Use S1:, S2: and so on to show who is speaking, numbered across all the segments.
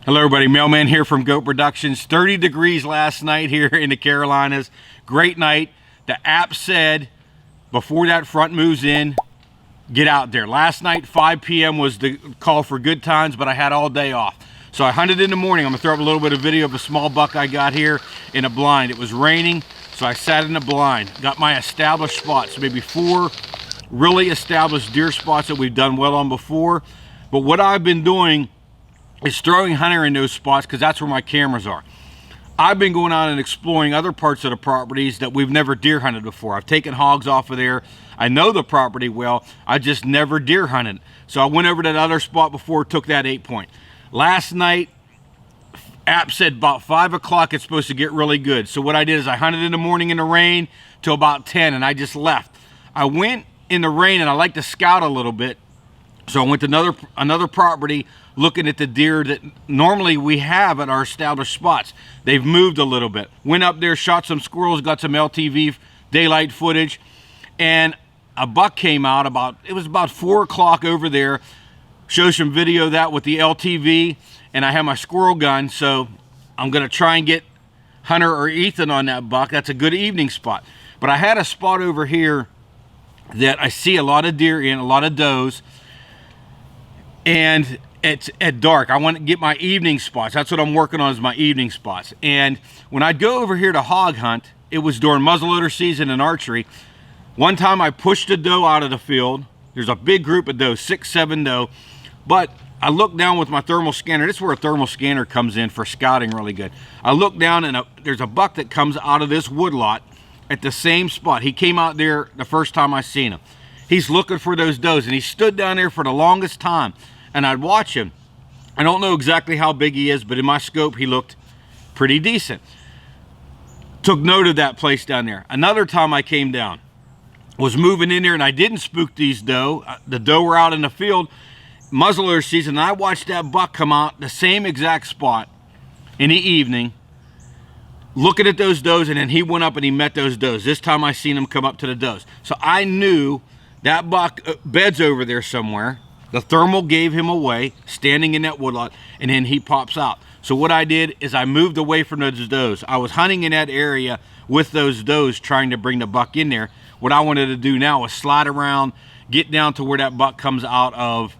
S1: Hello everybody, Mailman here from Goat Productions. 30 degrees last night here in the Carolinas. Great night. The app said before that front moves in, get out there. Last night, 5 p.m. was the call for good times, but I had all day off. So I hunted in the morning. I'm gonna throw up a little bit of video of a small buck I got here in a blind. It was raining, so I sat in the blind. Got my established spots, maybe 4 really established deer spots that we've done well on before. But what I've been doing is throwing hunter in those spots because that's where my cameras are. I've been going out and exploring other parts of the properties that we've never deer hunted before. I've taken hogs off of there. I know the property well. I just never deer hunted. So I went over to that other spot before, took that 8-point. Last night, app said about 5 o'clock it's supposed to get really good. So what I did is I hunted in the morning in the rain till about 10 and I just left. I went in the rain and I like to scout a little bit. So I went to another property looking at the deer that normally we have at our established spots. They've moved a little bit. Went up there, shot some squirrels, got some LTV daylight footage, and a buck came out it was about 4 o'clock over there. Show some video of that with the LTV, and I have my squirrel gun, so I'm gonna try and get Hunter or Ethan on that buck. That's a good evening spot. But I had a spot over here that I see a lot of deer in, a lot of does, and it's at dark. I want to get my evening spots. That's what I'm working on, is my evening spots. And when I'd go over here to hog hunt, it was during muzzleloader season and archery. One time I pushed a doe out of the field. There's a big group of does, 6, 7 doe. But I looked down with my thermal scanner. This is where a thermal scanner comes in for scouting really good. I looked down and there's a buck that comes out of this woodlot at the same spot. He came out there the first time I seen him. He's looking for those does, and he stood down there for the longest time. And I'd watch him. I don't know exactly how big he is, but in my scope, he looked pretty decent. Took note of that place down there. Another time I came down, was moving in there, and I didn't spook these doe. The doe were out in the field, muzzleloader season, and I watched that buck come out the same exact spot in the evening, looking at those does, and then he went up and he met those does. This time I seen him come up to the does. So I knew that buck beds over there somewhere. The thermal gave him away, standing in that woodlot, and then he pops out. So what I did is I moved away from those does. I was hunting in that area with those does, trying to bring the buck in there. What I wanted to do now was slide around, get down to where that buck comes out of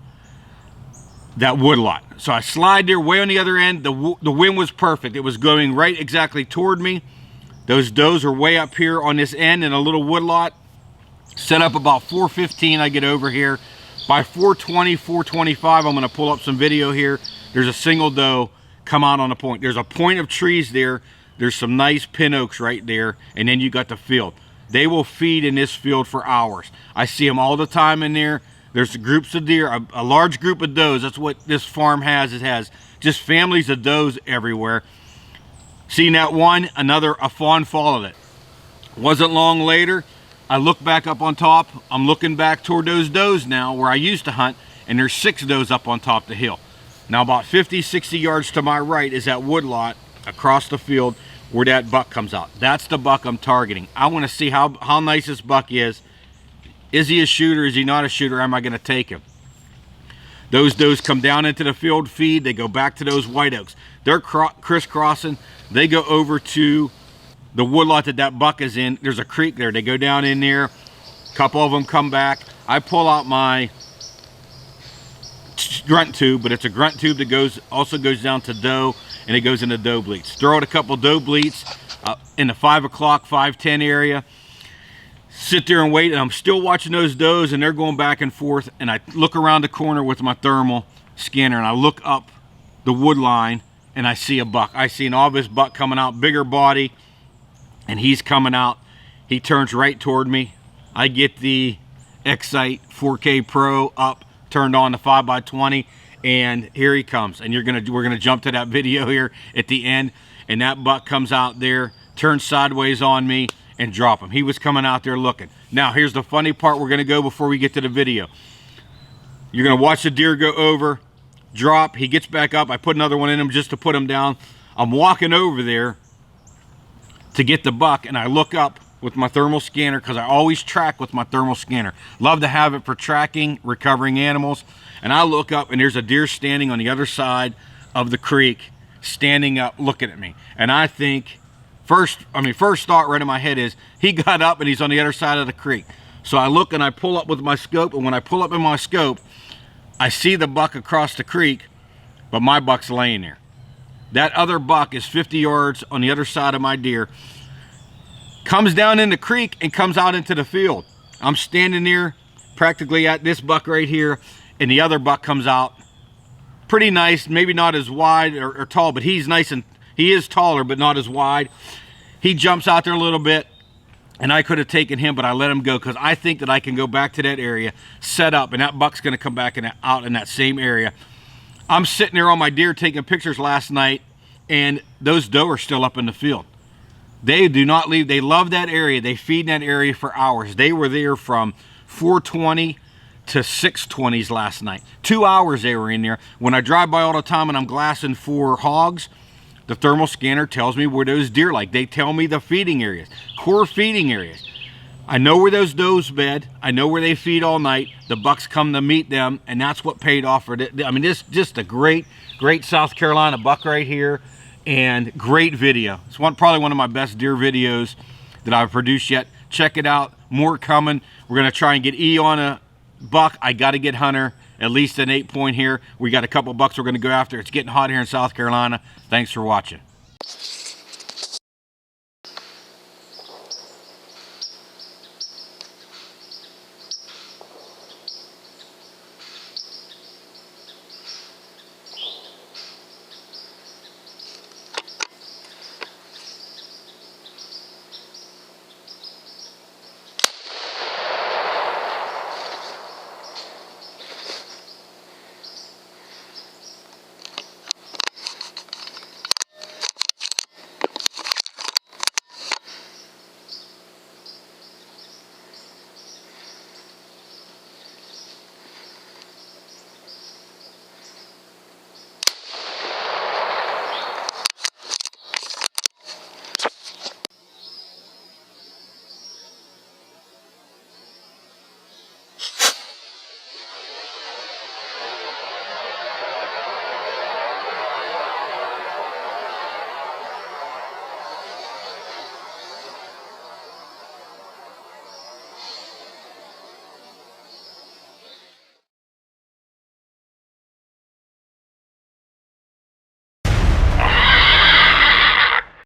S1: that woodlot. So I slide there way on the other end. The wind was perfect. It was going right exactly toward me. Those does are way up here on this end in a little woodlot. Set up about 4:15, I get over here. By 4:20, 4:25, I'm gonna pull up some video here. There's a single doe come out on a point. There's a point of trees there. There's some nice pin oaks right there, and then you got the field. They will feed in this field for hours. I see them all the time in there. There's groups of deer, a large group of does. That's what this farm has. It has just families of does everywhere. Seen that one, a fawn followed it. Wasn't long later, I look back up on top. I'm looking back toward those does now where I used to hunt, and there's 6 does up on top of the hill. Now about 50, 60 yards to my right is that woodlot across the field where that buck comes out. That's the buck I'm targeting. I want to see how nice this buck is. Is he a shooter? Is he not a shooter? Am I going to take him? Those does come down into the field feed. They go back to those white oaks. They're crisscrossing. They go over to the woodlot that buck is in. There's a creek there. They go down in there. A couple of them come back. I pull out my grunt tube, but it's a grunt tube that also goes down to doe, and it goes into doe bleats. Throw out a couple doe bleats in the 5 o'clock, 5:10 area. Sit there and wait, and I'm still watching those does, and they're going back and forth, and I look around the corner with my thermal scanner, and I look up the wood line, and I see a buck. I see an obvious buck coming out, bigger body, and he's coming out. He turns right toward me. I get the XSight 4K Pro up, turned on the 5x20, and here he comes. And we're gonna jump to that video here at the end, and that buck comes out there, turns sideways on me, and drop him. He was coming out there looking. Now here's the funny part we're gonna go before we get to the video. You're gonna watch the deer go over, drop, he gets back up. I put another one in him just to put him down. I'm walking over there to get the buck, and I look up with my thermal scanner, because I always track with my thermal scanner. Love to have it for tracking, recovering animals. And I look up and there's a deer standing on the other side of the creek, standing up, looking at me. And I think, first thought right in my head is, he got up and he's on the other side of the creek. So I look and I pull up with my scope, and when I pull up in my scope, I see the buck across the creek, but my buck's laying there. That other buck is 50 yards on the other side of my deer, comes down in the creek and comes out into the field. I'm standing there practically at this buck right here, and the other buck comes out pretty nice, maybe not as wide or tall, but he's nice, and he is taller but not as wide. He jumps out there a little bit, and I could have taken him, but I let him go because I think that I can go back to that area, set up, and that buck's going to come back out in that same area. I'm sitting there on my deer taking pictures last night, and those doe are still up in the field. They do not leave. They love that area. They feed in that area for hours. They were there from 4:20 to 6:20s last night. 2 hours they were in there. When I drive by all the time and I'm glassing for hogs, the thermal scanner tells me where those deer like. They tell me the feeding areas, core feeding areas. I know where those does bed. I know where they feed all night. The bucks come to meet them, and that's what paid off for it. I mean, this just a great South Carolina buck right here, and great video. It's probably one of my best deer videos that I've produced yet. Check it out. More coming. We're gonna try and get E on a buck. I got to get Hunter at least an 8 point here. We got a couple bucks we're going to go after. It's getting hot here in South Carolina. Thanks for watching.